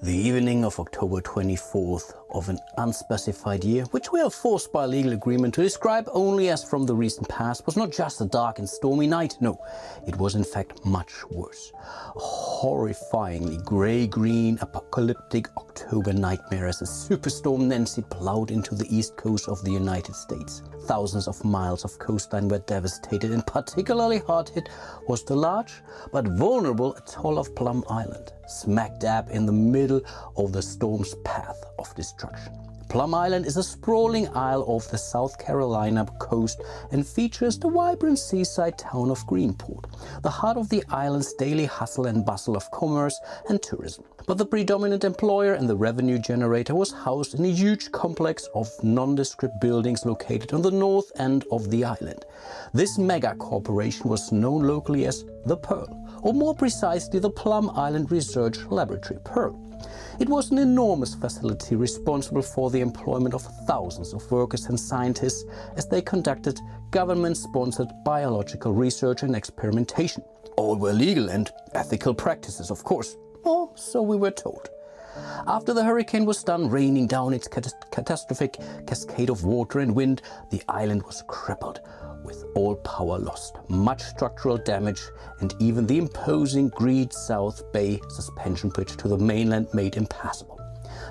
The evening of October 24th of an unspecified year, which we are forced by legal agreement to describe only as from the recent past, was not just a dark and stormy night. No, it was in fact much worse. A horrifyingly grey-green apocalyptic October nightmare as a superstorm Nancy plowed into the east coast of the United States. Thousands of miles of coastline were devastated, and particularly hard hit was the large but vulnerable atoll of Plum Island, smack dab in the middle of the storm's path of destruction. Plum Island is a sprawling isle off the South Carolina coast and features the vibrant seaside town of Greenport, the heart of the island's daily hustle and bustle of commerce and tourism. But the predominant employer and the revenue generator was housed in a huge complex of nondescript buildings located on the north end of the island. This mega corporation was known locally as the Pearl, or more precisely the Plum Island Research Laboratory, Pearl. It was an enormous facility responsible for the employment of thousands of workers and scientists as they conducted government-sponsored biological research and experimentation. All were legal and ethical practices, of course, or so we were told. After the hurricane was done raining down its catastrophic cascade of water and wind, the island was crippled, with all power lost, much structural damage, and even the imposing Great South Bay suspension bridge to the mainland made impassable.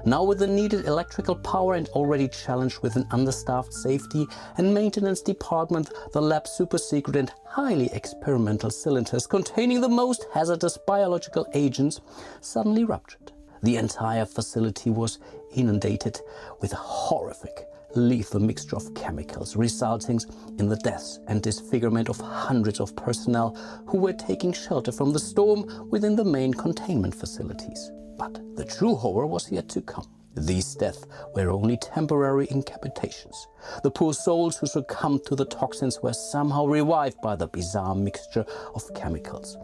Now, with the needed electrical power and already challenged with an understaffed safety and maintenance department, the lab's super secret and highly experimental cylinders containing the most hazardous biological agents suddenly ruptured. The entire facility was inundated with a horrific, lethal mixture of chemicals, resulting in the deaths and disfigurement of hundreds of personnel who were taking shelter from the storm within the main containment facilities. But the true horror was yet to come. These deaths were only temporary incapitations. The poor souls who succumbed to the toxins were somehow revived by the bizarre mixture of chemicals,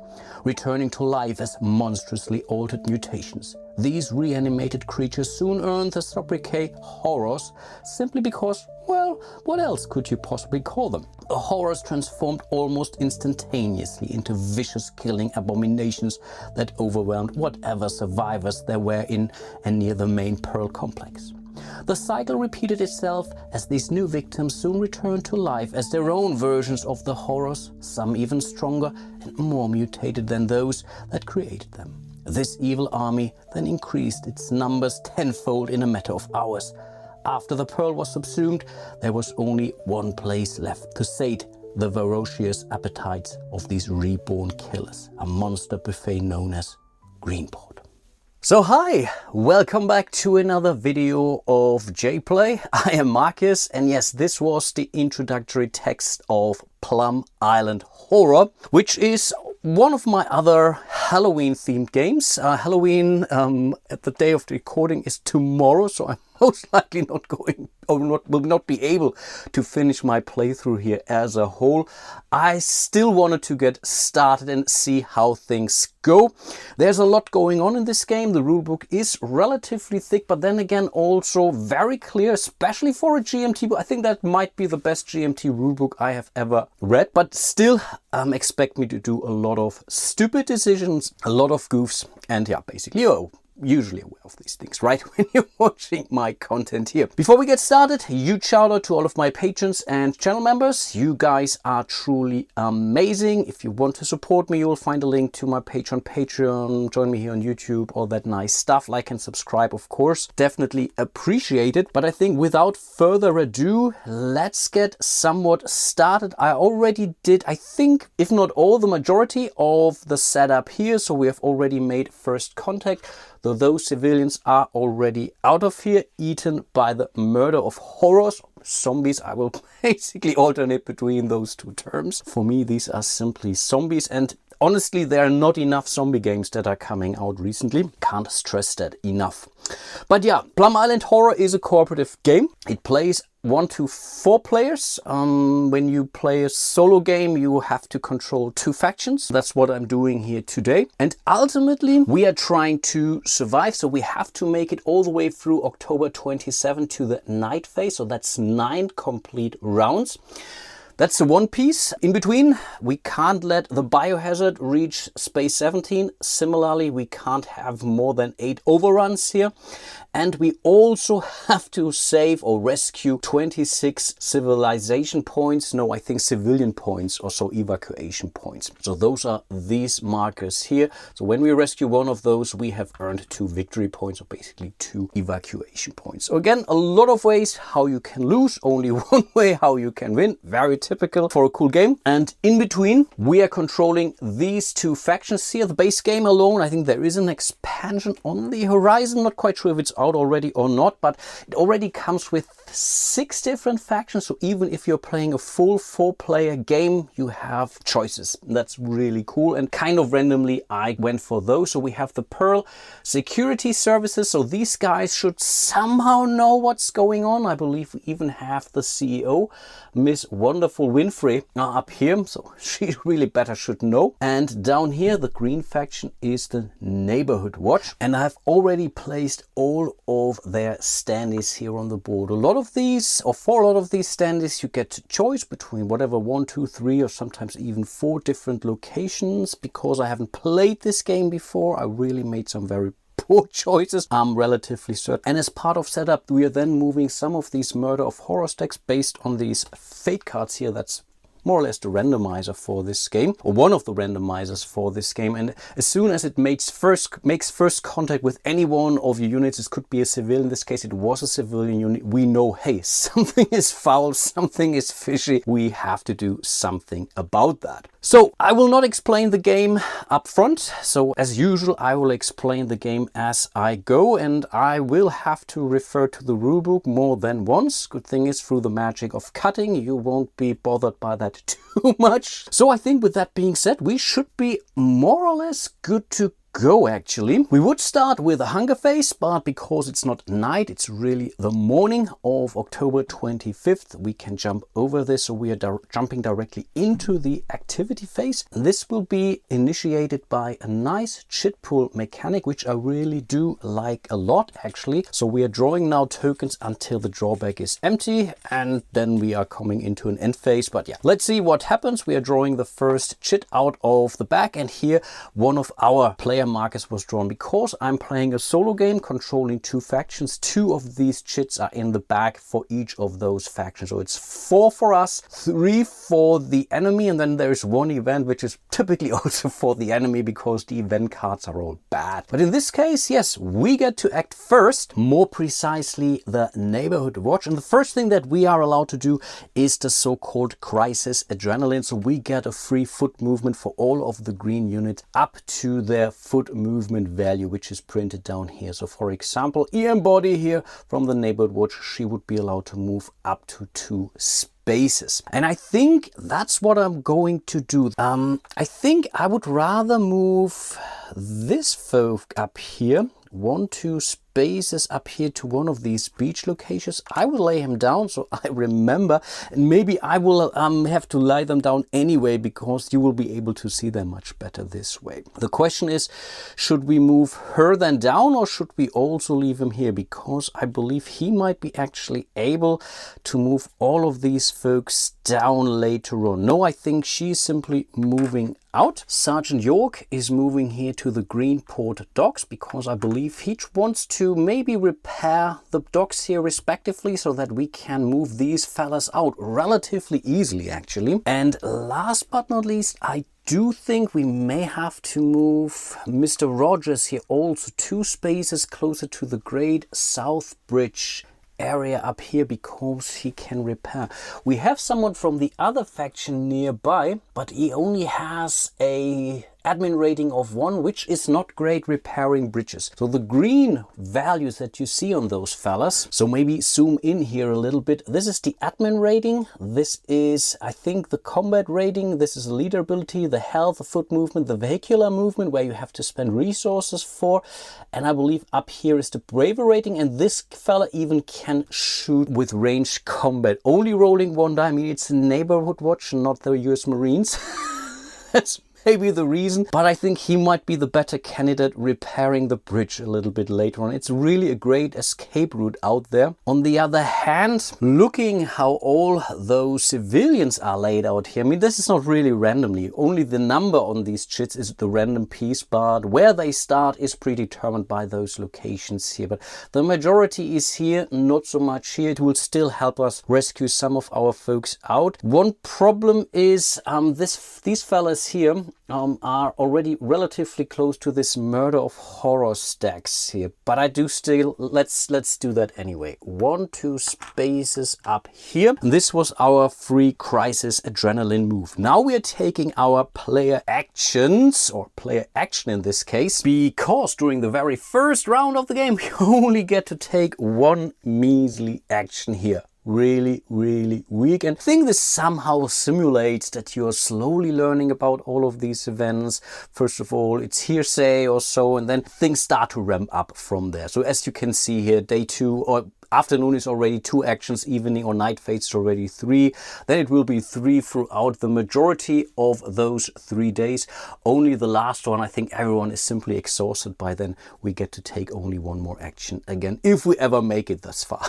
returning to life as monstrously altered mutations. These reanimated creatures soon earned the sobriquet horrors simply because, well, what else could you possibly call them? The horrors transformed almost instantaneously into vicious killing abominations that overwhelmed whatever survivors there were in and near the main Pearl complex. The cycle repeated itself as these new victims soon returned to life as their own versions of the horrors, some even stronger and more mutated than those that created them. This evil army then increased its numbers tenfold in a matter of hours. After the Pearl was subsumed, there was only one place left to sate the ferocious appetites of these reborn killers, a monster buffet known as Greenport. So hi, welcome back to another video of JPlay. I am Marcus, and yes, this was the introductory text of Plum Island Horror, which is one of my other Halloween themed games. Halloween at the day of the recording is tomorrow, so I'm most likely will not be able to finish my playthrough here as a whole. I still wanted to get started and see how things go. There's a lot going on in this game. The rulebook is relatively thick, but then again also very clear, especially for a GMT book. I think that might be the best GMT rulebook I have ever read, but still expect me to do a lot of stupid decisions, a lot of goofs, and yeah, basically usually aware of these things, right, when you're watching my content here. Before we get started, huge shout out to all of my patrons and channel members. You guys are truly amazing. If you want to support me, you'll find a link to my Patreon, join me here on YouTube, all that nice stuff. Like and subscribe, of course, definitely appreciate it. But I think without further ado, let's get somewhat started. I already did, I think, if not all, the majority of the setup here, so we have already made first contact. Though those civilians are already out of here, eaten by the murder of horrors, zombies. I will basically alternate between those two terms. For me, these are simply zombies, and honestly, there are not enough zombie games that are coming out recently. Can't stress that enough. But yeah, Plum Island Horror is a cooperative game. It plays 1 to 4 players. When you play a solo game, you have to control 2 factions. That's what I'm doing here today. And ultimately, we are trying to survive. So we have to make it all the way through October 27 to the night phase. So that's 9 complete rounds. That's the one piece. In between, we can't let the biohazard reach space 17. Similarly, we can't have more than 8 overruns here. And we also have to save or rescue 26 civilization points. No, I think civilian points, or so evacuation points. So those are these markers here. So when we rescue one of those, we have earned 2 victory points, or basically 2 evacuation points. So again, a lot of ways how you can lose, only one way how you can win. Very typical for a cool game. And in between, we are controlling these 2 factions here. The base game alone, I think there is an expansion on the horizon. Not quite sure if it's out already or not, but it already comes with 6 different factions. So even if you're playing a full 4-player game, you have choices. That's really cool. And kind of randomly, I went for those. So we have the Pearl Security Services. So these guys should somehow know what's going on. I believe we even have the CEO, Miss Wonderful Winfrey, up here. So she really better should know. And down here, the green faction is the Neighborhood Watch. And I've already placed all of their standees here on the board. A lot of these, or for a lot of these standees, you get to choice between whatever 1, 2, 3, or sometimes even 4 different locations. Because I haven't played this game before, I really made some very poor choices, I'm relatively certain. And as part of setup, we are then moving some of these Murder of Horror stacks based on these fate cards here. That's more or less the randomizer for this game, or one of the randomizers for this game. And as soon as it makes first contact with any one of your units, it could be a civilian. In this case, it was a civilian unit. We know, hey, something is foul, something is fishy. We have to do something about that. So I will not explain the game up front. So as usual, I will explain the game as I go, and I will have to refer to the rulebook more than once. Good thing is, through the magic of cutting, you won't be bothered by that too much. So I think with that being said, we should be more or less good to go. Actually, we would start with a hunger phase, but because it's not night, it's really the morning of October 25th, we can jump over this. So we are jumping directly into the activity phase. This will be initiated by a nice chit pool mechanic, which I really do like a lot, actually. So we are drawing now tokens until the drawback is empty, and then we are coming into an end phase. But yeah, let's see what happens. We are drawing the first chit out of the bag, and here one of our player markers was drawn. Because I'm playing a solo game controlling 2 factions, 2 of these chits are in the bag for each of those factions. So it's 4 for us, 3 for the enemy, and then there's 1 event which is typically also for the enemy because the event cards are all bad. But in this case, yes, we get to act first, more precisely the Neighborhood Watch. And the first thing that we are allowed to do is the so-called Crisis Adrenaline. So we get a free foot movement for all of the green units up to their foot movement value, which is printed down here. So for example, EM Body here from the Neighborhood Watch, she would be allowed to move up to 2 spaces. And I think that's what I'm going to do. I think I would rather move this folk up here, 1, 2 spaces up here to one of these beach locations. I will lay him down so I remember, and maybe I will have to lie them down anyway, because you will be able to see them much better this way. The question is, should we move her then down, or should we also leave him here? Because I believe he might be actually able to move all of these folks down later on. No, I think she's simply moving out. Sergeant York is moving here to the Greenport docks, because I believe he wants to maybe repair the docks here respectively, so that we can move these fellas out relatively easily, actually. And last but not least, I do think we may have to move Mr. Rogers here also 2 spaces closer to the Great South Bridge area up here, because he can repair. We have someone from the other faction nearby, but he only has a admin rating of 1, which is not great repairing bridges. So the green values that you see on those fellas, so maybe zoom in here a little bit. This is the admin rating. This is, I think, the combat rating. This is the leader ability, the health, the foot movement, the vehicular movement, where you have to spend resources for. And I believe up here is the bravery rating. And this fella even can shoot with ranged combat. Only rolling 1 die. I mean, it's a Neighborhood Watch, not the US Marines. That's maybe the reason, but I think he might be the better candidate repairing the bridge a little bit later on. It's really a great escape route out there. On the other hand, looking how all those civilians are laid out here, I mean, this is not really randomly. Only the number on these chits is the random piece, but where they start is predetermined by those locations here. But the majority is here, not so much here. It will still help us rescue some of our folks out. One problem is these fellas here are already relatively close to this murder of horror stacks here, but I do still, let's do that anyway. 1-2 spaces up here. And this was our free crisis adrenaline move. Now we are taking our player actions, or player action in this case, because during the very first round of the game we only get to take one measly action here. Really weak, and I think this somehow simulates that you're slowly learning about all of these events. First of all, it's hearsay or so, and then things start to ramp up from there. So as you can see here, day 2 or afternoon is already 2 actions, evening or night phase is already 3. Then it will be 3 throughout the majority of those 3 days. Only the last one, I think everyone is simply exhausted by then. We get to take only one more action again, if we ever make it this far.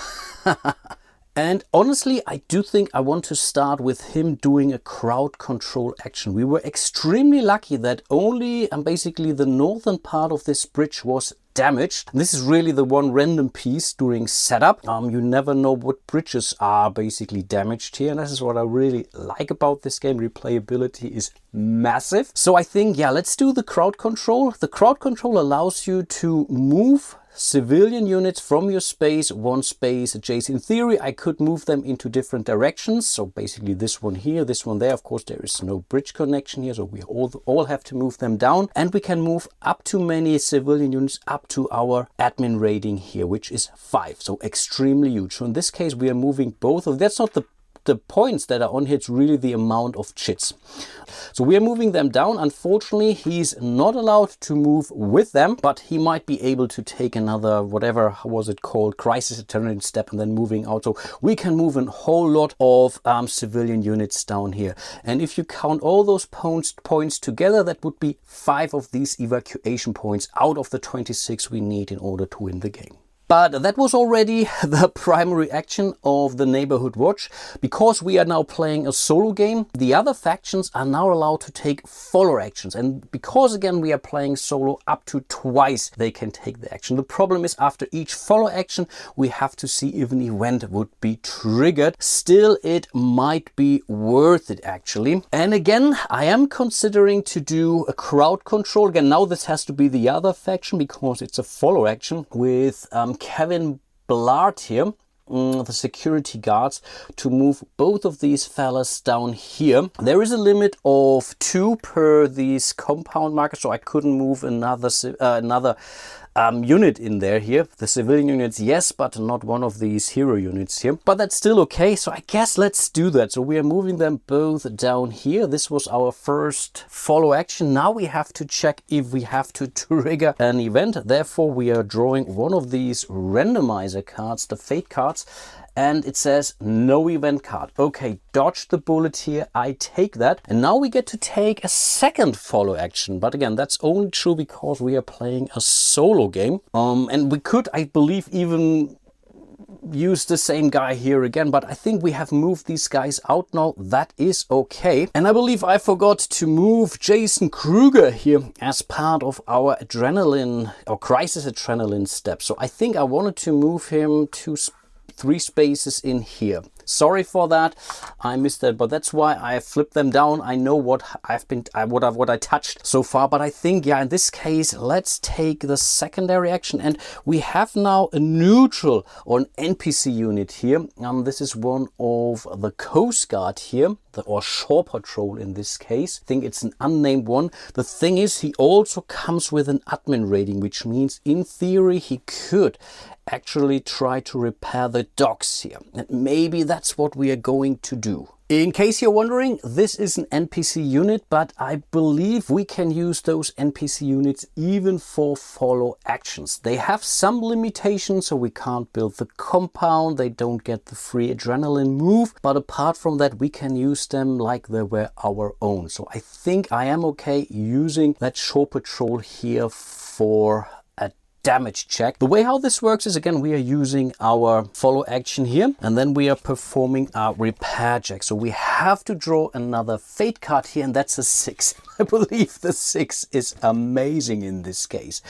And honestly, I do think I want to start with him doing a crowd control action. We were extremely lucky that only basically the northern part of this bridge was damaged. This is really the one random piece during setup. You never know what bridges are basically damaged here, and this is what I really like about this game. Replayability is massive. So I think, yeah, let's do the crowd control. The crowd control allows you to move civilian units from your space, one space adjacent. In theory, I could move them into different directions. So basically this one here, this one there. Of course, there is no bridge connection here, so we all have to move them down. And we can move up to many civilian units up to our admin rating here, which is 5. So extremely huge. So in this case, we are moving both of, that's not the points that are on here, it's really the amount of chits. So we are moving them down. Unfortunately, he's not allowed to move with them, but he might be able to take another, whatever was it called, crisis adrenaline step, and then moving out. So we can move a whole lot of civilian units down here. And if you count all those points together, that would be 5 of these evacuation points out of the 26 we need in order to win the game. But that was already the primary action of the Neighborhood Watch. Because we are now playing a solo game, the other factions are now allowed to take follow actions. And because again we are playing solo, up to twice they can take the action. The problem is after each follow action we have to see if an event would be triggered. Still, it might be worth it actually. And again, I am considering to do a crowd control. Again, now this has to be the other faction because it's a follow action with Kevin Blart here, the security guards, to move both of these fellas down here. There is a limit of 2 per these compound markers, so I couldn't move another unit in there here. The civilian units, yes, but not one of these hero units here. But that's still okay, so I guess let's do that. So we are moving them both down here. This was our first follow action. Now we have to check if we have to trigger an event. Therefore, we are drawing one of these randomizer cards, the fate cards, and it says no event card. Okay, dodge the bullet here, I take that. And now we get to take a second follow action. But again, that's only true because we are playing a solo game. And we could, I believe, even use the same guy here again, but I think we have moved these guys out now. That is okay. And I believe I forgot to move Jason Kruger here as part of our adrenaline or crisis adrenaline step. So I think I wanted to move him to 3 spaces in here. Sorry for that, I missed that, but that's why I flipped them down. I know what I touched so far, but I think, yeah, in this case, let's take the secondary action. And we have now a neutral or an NPC unit here. This is one of the Coast Guard here, or Shore Patrol in this case. I think it's an unnamed one. The thing is, he also comes with an admin rating, which means in theory he could actually try to repair the docks here. And maybe that's what we are going to do. In case you're wondering, this is an NPC unit, but I believe we can use those NPC units even for follow actions. They have some limitations, so we can't build the compound, they don't get the free adrenaline move, but apart from that we can use them like they were our own. So I think I am okay using that shore patrol here for a damage check. The way how this works is, again, we are using our follow action here, and then we are performing our repair check. So we have to draw another fate card here, and that's a 6. I believe the 6 is amazing in this case.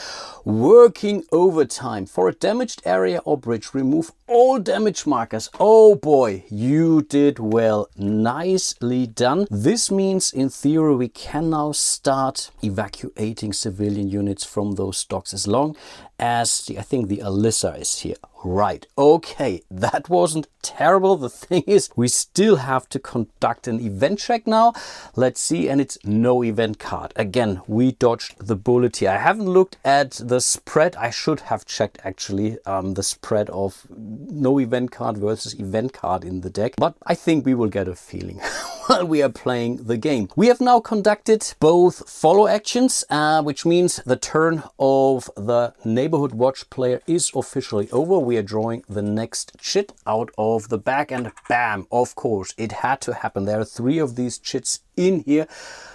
Working overtime. For a damaged area or bridge, remove all damage markers. Oh boy, you did well. Nicely done. This means in theory we can now start evacuating civilian units from those docks, as long as I think the Alyssa is here. Right, okay, that wasn't terrible. The thing is, we still have to conduct an event check now. Let's see, and it's no event card. Again, we dodged the bullet here. I haven't looked at the spread. I should have checked actually the spread of no event card versus event card in the deck, but I think we will get a feeling while we are playing the game. We have now conducted both follow actions, which means the turn of the neighborhood watch player is officially over. We are drawing the next chit out of the bag, and bam, of course, it had to happen. There are 3 of these chits in here,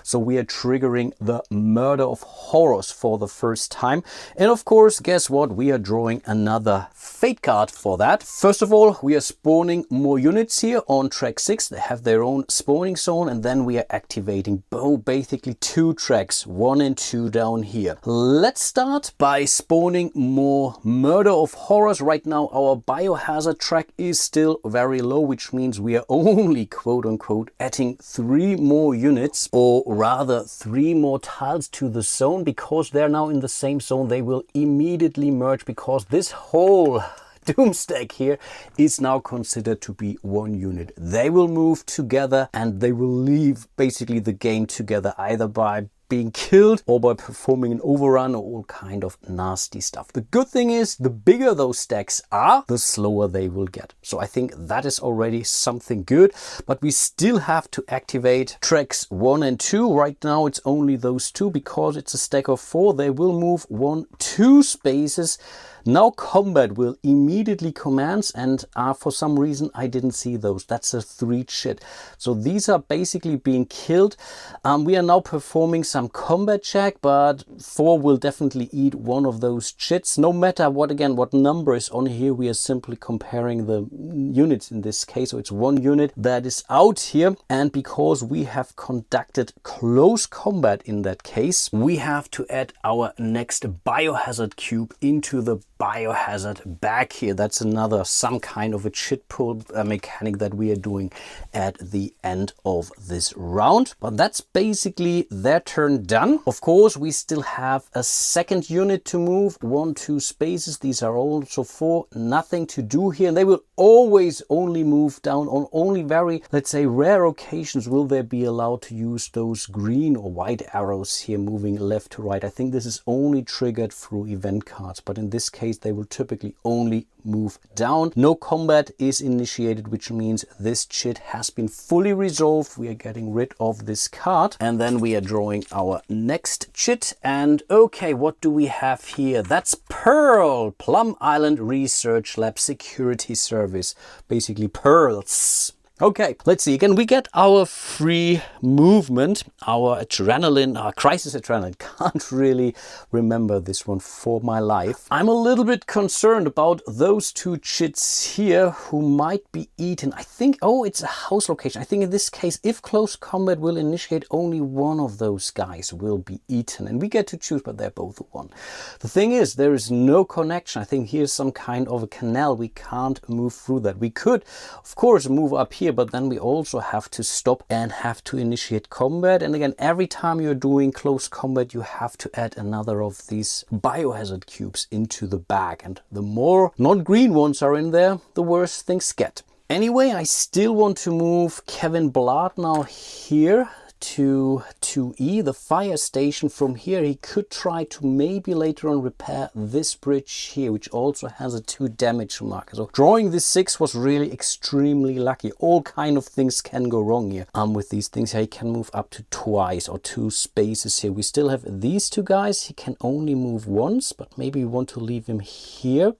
so we are triggering the Murder of Horrors for the first time. And of course, guess what? We are drawing another fate card for that. First of all, we are spawning more units here on track 6. They have their own spawning zone, and then we are activating basically 2 tracks, 1 and 2 down here. Let's start by spawning more Murder of Horrors. Right now our biohazard track is still very low, which means we are only quote unquote adding 3 more units, or rather 3 more tiles to the zone. Because they're now in the same zone, they will immediately merge, because this whole doom stack here is now considered to be 1 unit. They will move together and they will leave basically the game together, either by being killed or by performing an overrun or all kind of nasty stuff. The good thing is, the bigger those stacks are, the slower they will get. So I think that is already something good, but we still have to activate tracks 1 and 2. Right now it's only those 2, because it's a stack of 4. They will move 1-2 spaces. Now combat will immediately commence, and for some reason I didn't see those. That's a 3 chit. So these are basically being killed. We are now performing some combat check, but 4 will definitely eat 1 of those chits. No matter what, again, what number is on here, we are simply comparing the units in this case. So it's 1 unit that is out here, and because we have conducted close combat in that case, we have to add our next biohazard cube into the biohazard bag here. That's another some kind of a chit pull mechanic that we are doing at the end of this round. But that's basically their turn done. Of course, we still have a second unit to move, 1-2 spaces. These are also 4, nothing to do here, and they will always only move down. On only very, let's say, rare occasions will they be allowed to use those green or white arrows here moving left to right. I think this is only triggered through event cards, but in this case they will typically only move down. No combat is initiated, which means this chit has been fully resolved. We are getting rid of this card, and then we are drawing our next chit. And okay, what do we have here? That's Pearl, Plum Island Research Lab Security Service, basically pearls. Okay, let's see. Again, we get our free movement, our adrenaline, our crisis adrenaline. Can't really remember this one for my life. I'm a little bit concerned about those 2 chits here who might be eaten. I think, oh, it's a house location. I think in this case, if close combat will initiate, only 1 of those guys will be eaten. And we get to choose, but they're both 1. The thing is, there is no connection. I think here's some kind of a canal. We can't move through that. We could, of course, move up here, but then we also have to stop and have to initiate combat. And again, every time you're doing close combat, you have to add another of these biohazard cubes into the bag. And the more non-green ones are in there, the worse things get. Anyway, I still want to move Kevin Blart now here to 2E, the fire station. From here he could try to maybe later on repair this bridge here, which also has a 2 damage marker. So drawing this 6 was really extremely lucky. All kind of things can go wrong here with these things. He can move up to twice or 2 spaces here. We still have these 2 guys. He can only move once, but maybe we want to leave him here.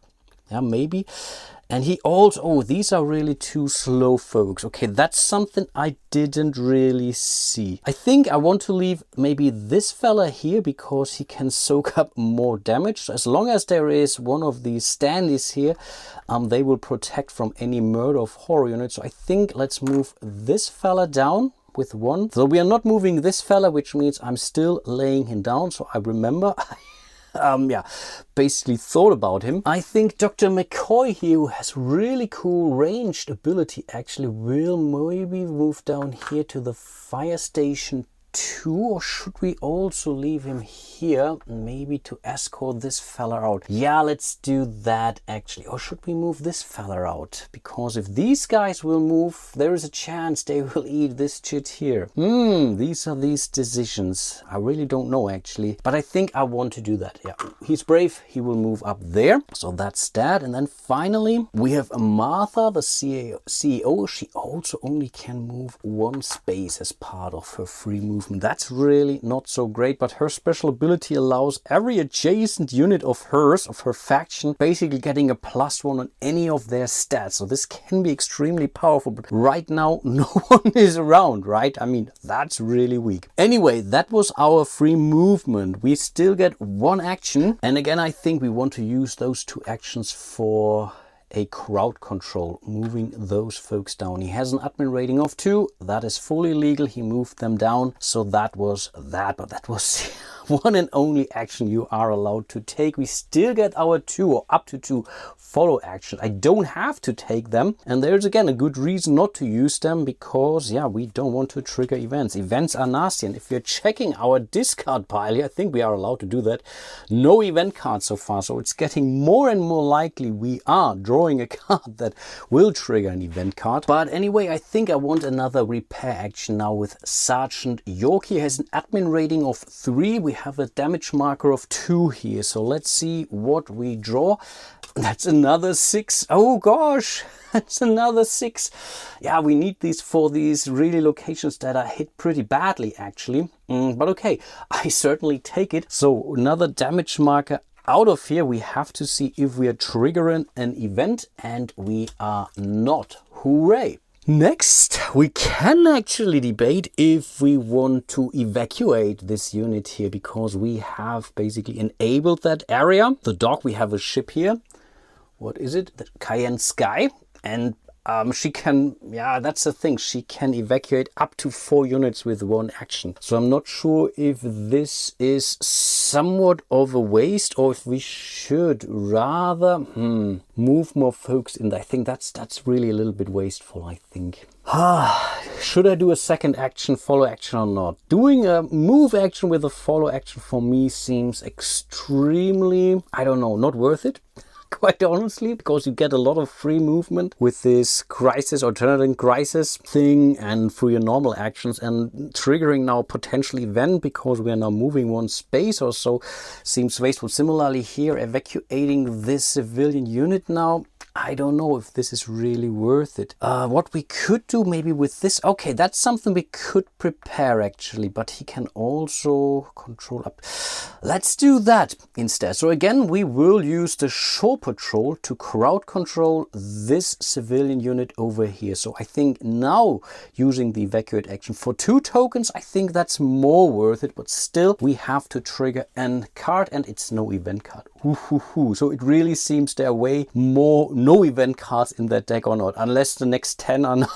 Yeah, maybe. And he also, oh, these are really 2 slow folks. Okay, that's something I didn't really see. I think I want to leave maybe this fella here because he can soak up more damage. So as long as there is one of these standees here, they will protect from any murder of horror units. So I think let's move this fella down with 1. So we are not moving this fella, which means I'm still laying him down. So I remember yeah, basically thought about him. I think Dr. McCoy here, who has really cool ranged ability, actually will maybe move down here to the fire station 2, or should we also leave him here maybe to escort this fella out? Yeah, let's do that actually. Or should we move this fella out? Because if these guys will move, there is a chance they will eat this chit here. These are these decisions. I really don't know actually, but I think I want to do that. Yeah, he's brave, he will move up there. So that's that. And then finally we have Martha, the CEO. She also only can move 1 space as part of her free movement. That's really not so great, but her special ability allows every adjacent unit of hers, of her faction, basically getting a +1 on any of their stats. So this can be extremely powerful, but right now no one is around, right? I mean, that's really weak. Anyway, that was our free movement. We still get 1 action. And again, I think we want to use those 2 actions for a crowd control, moving those folks down. He has an admin rating of 2. That is fully legal. He moved them down. So that was that, but that was one and only action you are allowed to take. We still get our 2 or up to 2 follow actions. I don't have to take them. And there's again a good reason not to use them, because yeah, we don't want to trigger events. Events are nasty. And if you're checking our discard pile here, I think we are allowed to do that. No event cards so far. So it's getting more and more likely we are drawing a card that will trigger an event card. But anyway, I think I want another repair action now with Sergeant York. He has an admin rating of 3. We have a damage marker of 2 here. So let's see what we draw. That's another 6. Oh gosh, that's another 6. Yeah, we need these for these really locations that are hit pretty badly actually. But okay, I certainly take it. So another damage marker out of here. We have to see if we are triggering an event, and we are not. Hooray! Next, we can actually debate if we want to evacuate this unit here, because we have basically enabled that area. The dock, we have a ship here. What is it? The Cayenne Sky. And she can, yeah, that's the thing. She can evacuate up to 4 units with 1 action. So I'm not sure if this is somewhat of a waste, or if we should rather move more folks in there. I think that's really a little bit wasteful, I think. Should I do a second action, follow action or not? Doing a move action with a follow action for me seems extremely, I don't know, not worth it. Quite honestly, because you get a lot of free movement with this crisis or turning crisis thing and through your normal actions, and triggering now potential event because we are now moving 1 space or so seems wasteful. Similarly here, evacuating this civilian unit now, I don't know if this is really worth it. What we could do maybe with this, okay, that's something we could prepare actually, but he can also control up. Let's do that instead. So again, we will use the shore patrol to crowd control this civilian unit over here. So I think now using the evacuate action for 2 tokens, I think that's more worth it, but still we have to trigger an card, and it's no event card. So it really seems there are way more no event cards in that deck or not, unless the next 10 are now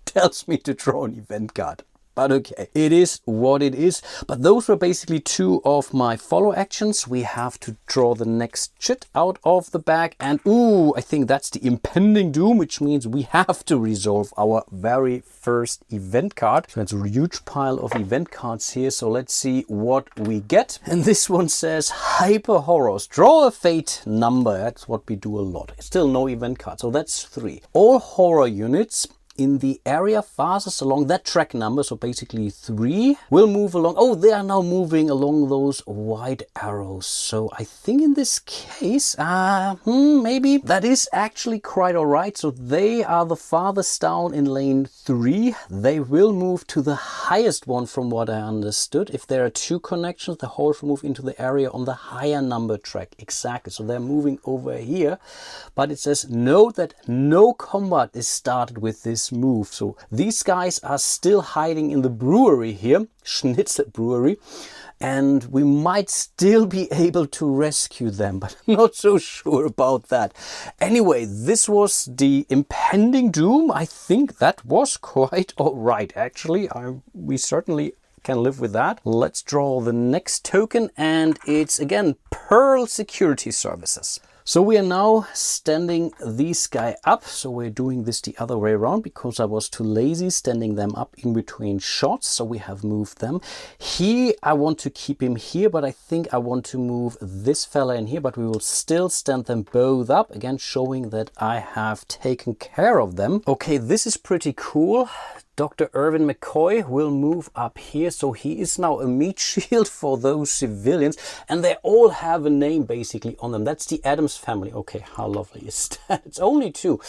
tells me to draw an event card. But okay, it is what it is. But those were basically 2 of my follow actions. We have to draw the next shit out of the bag. And ooh, I think that's the impending doom, which means we have to resolve our very first event card. So that's a huge pile of event cards here. So let's see what we get. And this one says Hyper Horrors. Draw a fate number. That's what we do a lot. Still no event card. So that's 3. All horror units in the area fastest along that track number, so basically 3, will move along. Oh, they are now moving along those white arrows. So I think in this case, maybe that is actually quite all right. So they are the farthest down in lane 3. They will move to the highest one from what I understood. If there are 2 connections, the horse will move into the area on the higher number track. Exactly. So they're moving over here. But it says note that no combat is started with this move. So these guys are still hiding in the brewery here, Schnitzel Brewery, and we might still be able to rescue them, but I'm not so sure about that. Anyway, this was the Impending Doom. I think that was quite all right, actually. We certainly can live with that. Let's draw the next token, and it's again Pearl Security Services. So we are now standing these guy up. So we're doing this the other way around because I was too lazy standing them up in between shots. So we have moved them. Here, I want to keep him here, but I think I want to move this fella in here, but we will still stand them both up. Again, showing that I have taken care of them. Okay, this is pretty cool. Dr. Irvin McCoy will move up here, so he is now a meat shield for those civilians, and they all have a name basically on them. That's the Addams family. Okay, how lovely is that? It's only 2.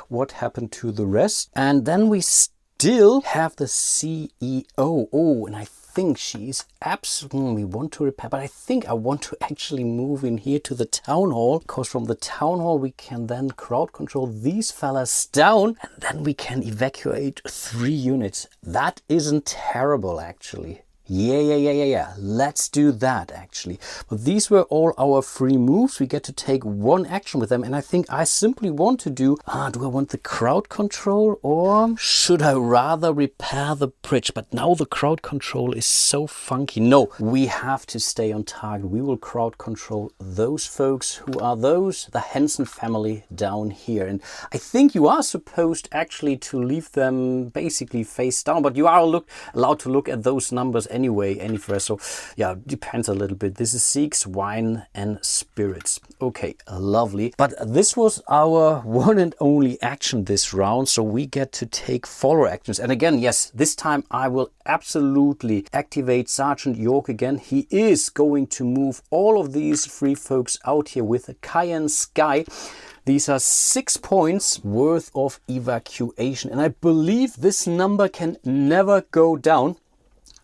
What happened to the rest? And then we still have the CEO. Oh, and I think she's absolutely want to repair, but I think I want to actually move in here to the town hall, because from the town hall we can then crowd control these fellas down, and then we can evacuate 3 units. That isn't terrible, actually. Yeah. Let's do that, actually. But these were all our free moves. We get to take 1 action with them. And I think I simply want to do I want the crowd control, or should I rather repair the bridge? But now the crowd control is so funky. No, we have to stay on target. We will crowd control those folks who are the Henson family down here. And I think you are supposed actually to leave them basically face down, but you are allowed to look at those numbers anyway, anywhere. So yeah, depends a little bit. This is Sikhs, wine and spirits. Okay, lovely. But this was our one and only action this round. So we get to take follow actions. And again, yes, this time I will absolutely activate Sergeant York again. He is going to move all of these free folks out here with a Cayenne Sky. These are 6 points worth of evacuation. And I believe this number can never go down.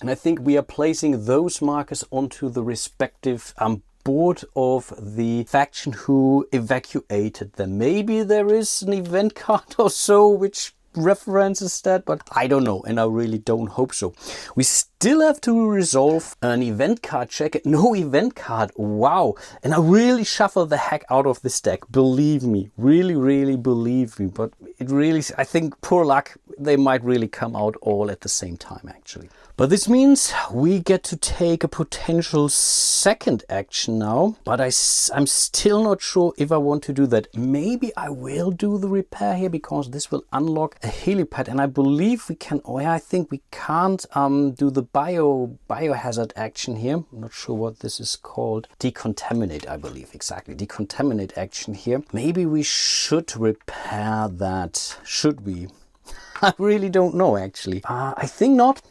And I think we are placing those markers onto the respective board of the faction who evacuated them. Maybe there is an event card or so which references that, but I don't know, and I really don't hope so. We still have to resolve an event card check. No event card. Wow. And I really shuffled the heck out of this deck. Believe me. Really believe me. But it really, I think, poor luck, they might really come out all at the same time, actually. But this means we get to take a potential second action now. But I'm still not sure if I want to do that. Maybe I will do the repair here, because this will unlock a helipad. And I believe we can, I think we can't do the biohazard action here. I'm not sure what this is called. Decontaminate, I believe. Exactly. Decontaminate action here. Maybe we should repair that. Should we? I really don't know, actually. I think not.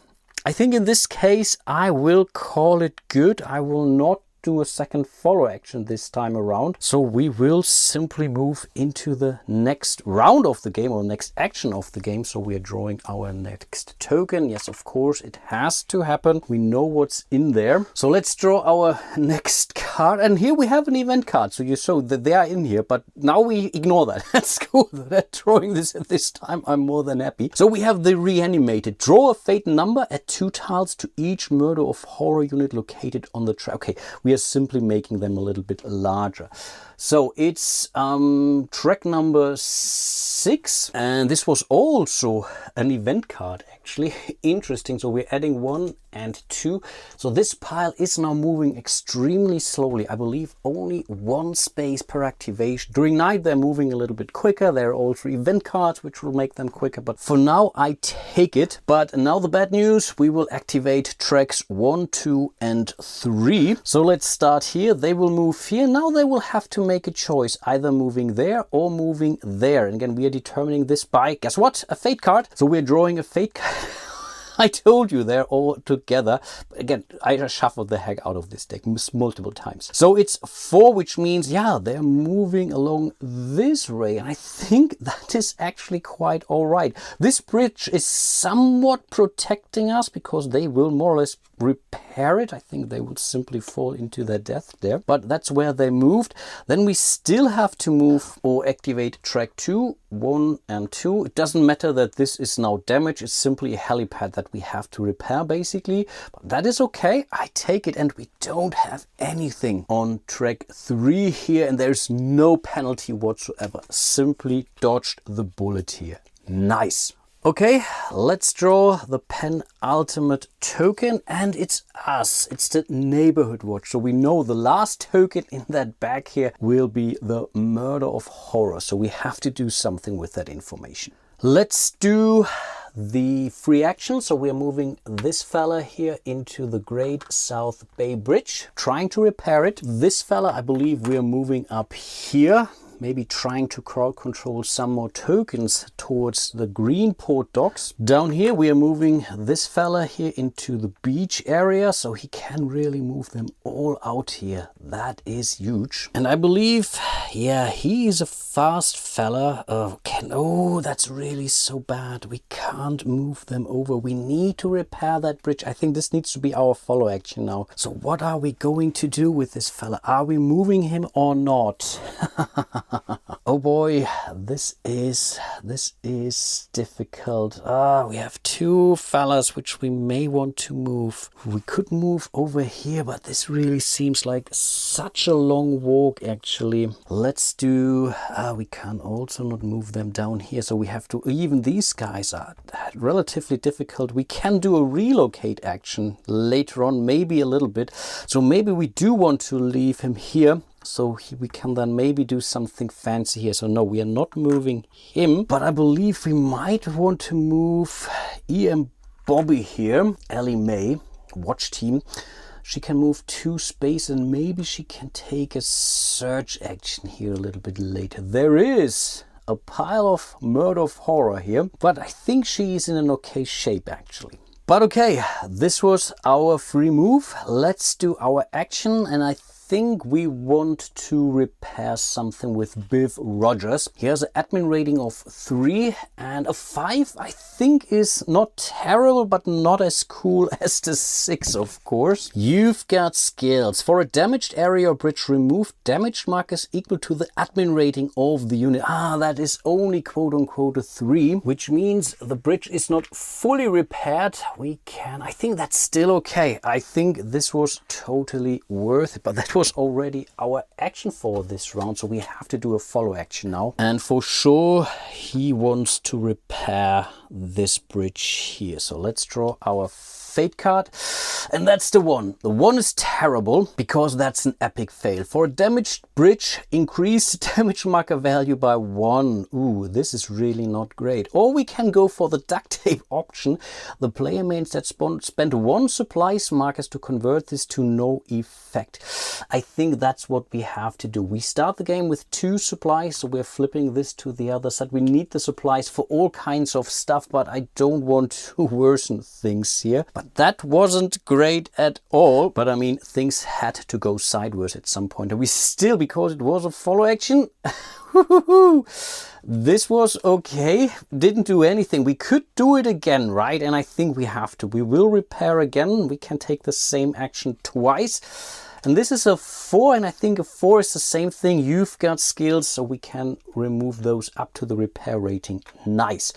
I think in this case, I will call it good. I will not do a second follow action this time around. So we will simply move into the next round of the game, or next action of the game. So we are drawing our next token. Yes, of course, it has to happen. We know what's in there. So let's draw our next card. And here we have an event card. So you saw that they are in here, but now we ignore that. That's cool. That drawing this at this time, I'm more than happy. So we have the reanimated. Draw a fate number, add 2 tiles to each murder of horror unit located on the track. Okay, we are simply making them a little bit larger. So it's track number 6, and this was also an event card, actually. actually. Interesting. So we're adding 1 and 2. So this pile is now moving extremely slowly. I believe only 1 space per activation. During night they're moving a little bit quicker. There are also event cards which will make them quicker. But for now I take it. But now the bad news, we will activate tracks 1, 2 and 3. So let's start here. They will move here. Now they will have to make a choice, either moving there or moving there. And again, we are determining this by, guess what? A fate card. So we're drawing a fate card. I told you they're all together. Again, I just shuffled the heck out of this deck multiple times. So it's 4, which means, yeah, they're moving along this way. And I think that is actually quite all right. This bridge is somewhat protecting us because they will more or less repair it. I think they would simply fall into their death there. But that's where they moved. Then we still have to move or activate track 2, 1 and 2. It doesn't matter that this is now damaged. It's simply a helipad that we have to repair basically. But that is okay. I take it, and we don't have anything on track 3 here, and there's no penalty whatsoever. Simply dodged the bullet here. Nice. Okay, let's draw the penultimate token, and it's us. It's the neighborhood watch. So we know the last token in that bag here will be the murder of horror. So we have to do something with that information. Let's do the free action. So we're moving this fella here into the Great South Bay Bridge, trying to repair it. This fella, I believe we're moving up here. Maybe trying to crowd control some more tokens towards the Greenport docks. Down here we are moving this fella here into the beach area, so he can really move them all out here. That is huge. And I believe, yeah, he is a fast fella. Oh, that's really so bad. We can't move them over. We need to repair that bridge. I think this needs to be our follow action now. So what are we going to do with this fella? Are we moving him or not? Oh boy, this is difficult. We have 2 fellas which we may want to move. We could move over here, but this really seems like such a long walk actually. Let's do, we can also not move them down here, so we have to, even these guys are relatively difficult. We can do a relocate action later on, maybe a little bit. So maybe we do want to leave him here. So we can then maybe do something fancy here. So no, we are not moving him, but I believe we might want to move E.M. Bobby here, Ellie Mae, watch team. She can move 2 space, and maybe she can take a search action here a little bit later. There is a pile of murder of horror here, but I think she is in an okay shape actually. But okay, this was our free move. Let's do our action, and I think we want to repair something with Biv Rogers. He has an admin rating of 3, and a 5 I think is not terrible, but not as cool as the 6, of course. You've got skills. For a damaged area or bridge, remove damage markers equal to the admin rating of the unit. That is only quote unquote a 3, which means the bridge is not fully repaired. I think that's still okay. I think this was totally worth it, but that was already our action for this round, so we have to do a follow action now. And for sure he wants to repair this bridge here. So let's draw our fate card, and that's the 1. The 1 is terrible because that's an epic fail. For a damaged bridge, increase the damage marker value by 1. Ooh, this is really not great. Or we can go for the duct tape option. The player may instead spend 1 supplies markers to convert this to no effect. I think that's what we have to do. We start the game with 2 supplies, so we're flipping this to the other side. We need the supplies for all kinds of stuff, but I don't want to worsen things here. But that wasn't great at all. But I mean, things had to go sideways at some point. And we still, because it was a follow action, this was okay. Didn't do anything. We could do it again, right? And I think we have to. We will repair again. We can take the same action twice. And this is a 4, and I think a 4 is the same thing. You've got skills, so we can remove those up to the repair rating. Nice.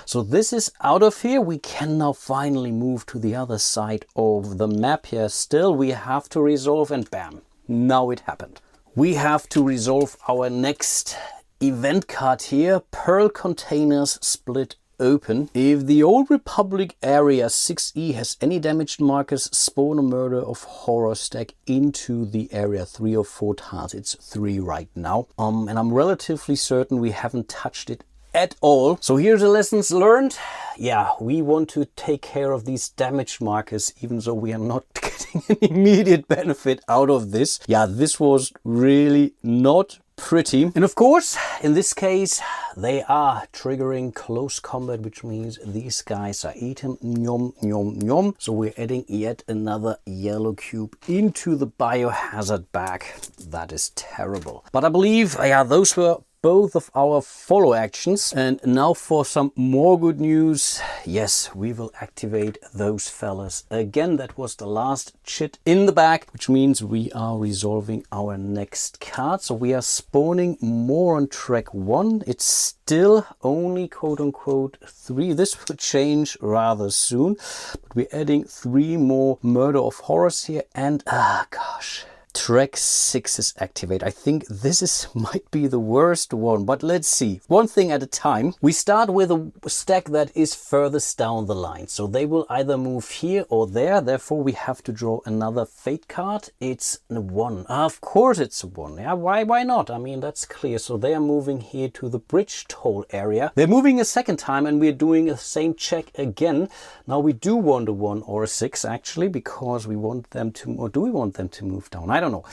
So this is out of here. We can now finally move to the other side of the map here. Still, we have to resolve, and bam, now it happened. We have to resolve our next event card here. Pearl containers split open. If the Old Republic area 6E has any damaged markers, spawn a Murder of Horror stack into the area 3 or 4 tiles. It's 3 right now. And I'm relatively certain we haven't touched it at all. So here's the lessons learned. Yeah, we want to take care of these damage markers, even though we are not getting an immediate benefit out of this. Yeah, this was really not pretty. And of course, in this case, they are triggering close combat, which means these guys are eating yum, yum, yum. So we're adding yet another yellow cube into the biohazard bag. That is terrible. But I believe, yeah, those were both of our follow actions. And now for some more good news. Yes, we will activate those fellas again. That was the last chit in the bag, which means we are resolving our next card. So we are spawning more on track 1. It's still only quote unquote 3. This will change rather soon, but we're adding 3 more Murder of Horrors here. And gosh, track 6 is activate. I think this might be the worst one, but let's see. One thing at a time. We start with a stack that is furthest down the line. So they will either move here or there. Therefore, we have to draw another fate card. It's a 1. Of course it's a 1. Yeah, why not? I mean, that's clear. So they are moving here to the bridge toll area. They're moving a second time and we're doing the same check again. Now we do want a 1 or a 6 actually, because we want them to, or do we want them to move down? I don't know.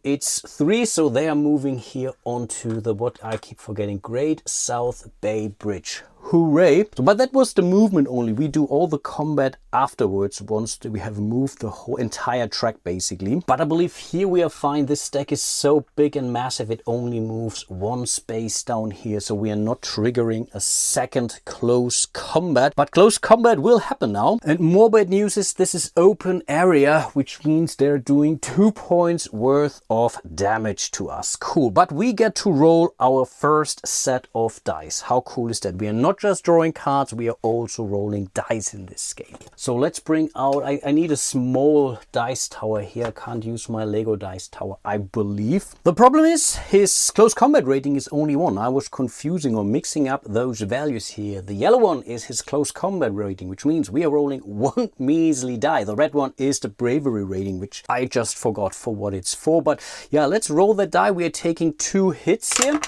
It's 3, so they are moving here onto the, what I keep forgetting, Great South Bay Bridge. Hooray! So, but that was the movement only. We do all the combat afterwards once we have moved the whole entire track basically. But I believe here we are fine. This stack is so big and massive, it only moves 1 space down here. So we are not triggering a second close combat. But close combat will happen now. And more bad news is this is open area, which means they're doing 2 points worth of damage to us. Cool. But we get to roll our first set of dice. How cool is that? We are not just drawing cards, we are also rolling dice in this game. So let's bring out, I need a small dice tower here. I can't use my Lego dice tower, I believe. The problem is his close combat rating is only 1. I was confusing or mixing up those values here. The yellow one is his close combat rating, which means we are rolling 1 measly die. The red one is the bravery rating, which I just forgot for what it's for. But yeah, let's roll that die. We are taking 2 hits here.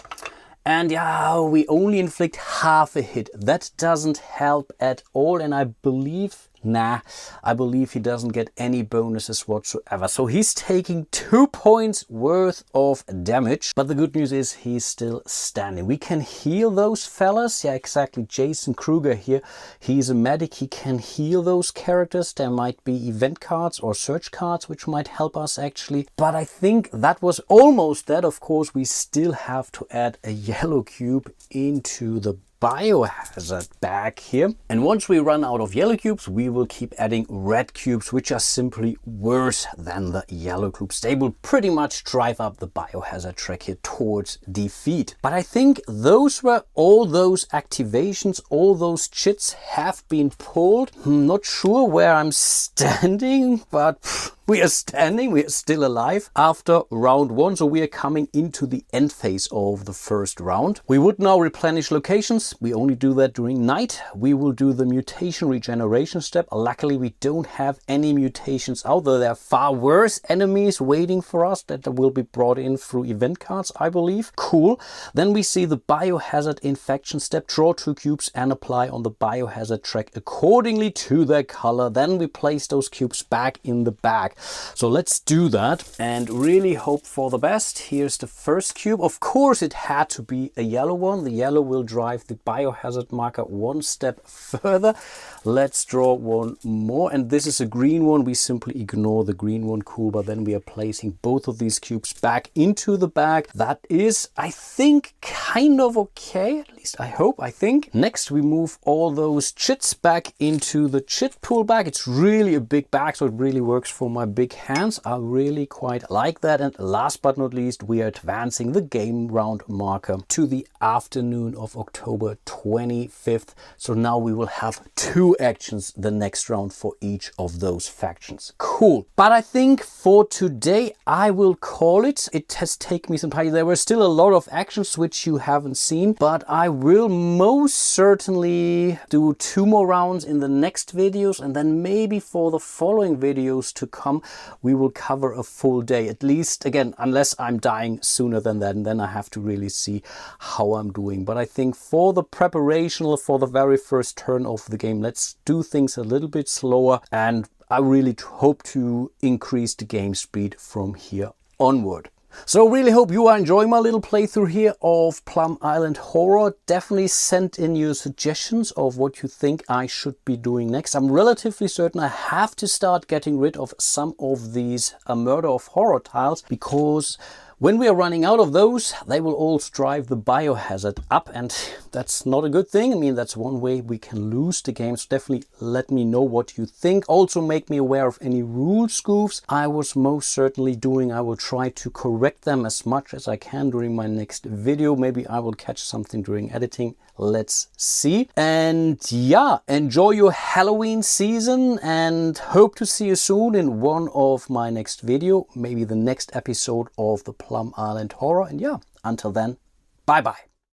And yeah, we only inflict half a hit. That doesn't help at all. And I believe I believe he doesn't get any bonuses whatsoever. So he's taking 2 points worth of damage. But the good news is he's still standing. We can heal those fellas. Yeah, exactly. Jason Kruger here. He's a medic. He can heal those characters. There might be event cards or search cards, which might help us actually. But I think that was almost that. Of course, we still have to add a yellow cube into the biohazard bag here. And once we run out of yellow cubes, we will keep adding red cubes, which are simply worse than the yellow cubes. They will pretty much drive up the biohazard track here towards defeat. But I think those were all those activations, all those chits have been pulled. I'm not sure where I'm standing, but we are standing, we are still alive after round 1. So we are coming into the end phase of the first round. We would now replenish locations. We only do that during night. We will do the mutation regeneration step. Luckily, we don't have any mutations out there. There are far worse enemies waiting for us that will be brought in through event cards, I believe. Cool. Then we see the biohazard infection step. Draw 2 cubes and apply on the biohazard track accordingly to their color. Then we place those cubes back in the bag. So let's do that and really hope for the best. Here's the first cube. Of course, it had to be a yellow one. The yellow will drive the biohazard marker 1 step further. Let's draw 1 more. And this is a green one. We simply ignore the green one. Cool. But then we are placing both of these cubes back into the bag. That is, I think, kind of okay. At least I hope, I think. Next, we move all those chits back into the chit pool bag. It's really a big bag, so it really works for my big hands. I really quite like that. And last but not least, we are advancing the game round marker to the afternoon of October 25th. So now we will have 2 actions the next round for each of those factions. Cool. But I think for today I will call it. It has taken me some time. There were still a lot of actions which you haven't seen, but I will most certainly do 2 more rounds in the next videos, and then maybe for the following videos to come we will cover a full day, at least, again, unless I'm dying sooner than that, and then I have to really see how I'm doing. But I think for the preparation for the very first turn of the game, let's do things a little bit slower, and I really hope to increase the game speed from here onward. So really hope you are enjoying my little playthrough here of Plum Island Horror. Definitely send in your suggestions of what you think I should be doing next. I'm relatively certain I have to start getting rid of some of these Murder of Horror tiles, because when we are running out of those, they will all drive the biohazard up, and that's not a good thing. I mean, that's one way we can lose the game. So definitely let me know what you think. Also make me aware of any rule scoofs I was most certainly doing. I will try to correct them as much as I can during my next video. Maybe I will catch something during editing. Let's see. And yeah, enjoy your Halloween season, and hope to see you soon in one of my next video, maybe the next episode of the Plum Island Horror. And yeah, until then, bye bye.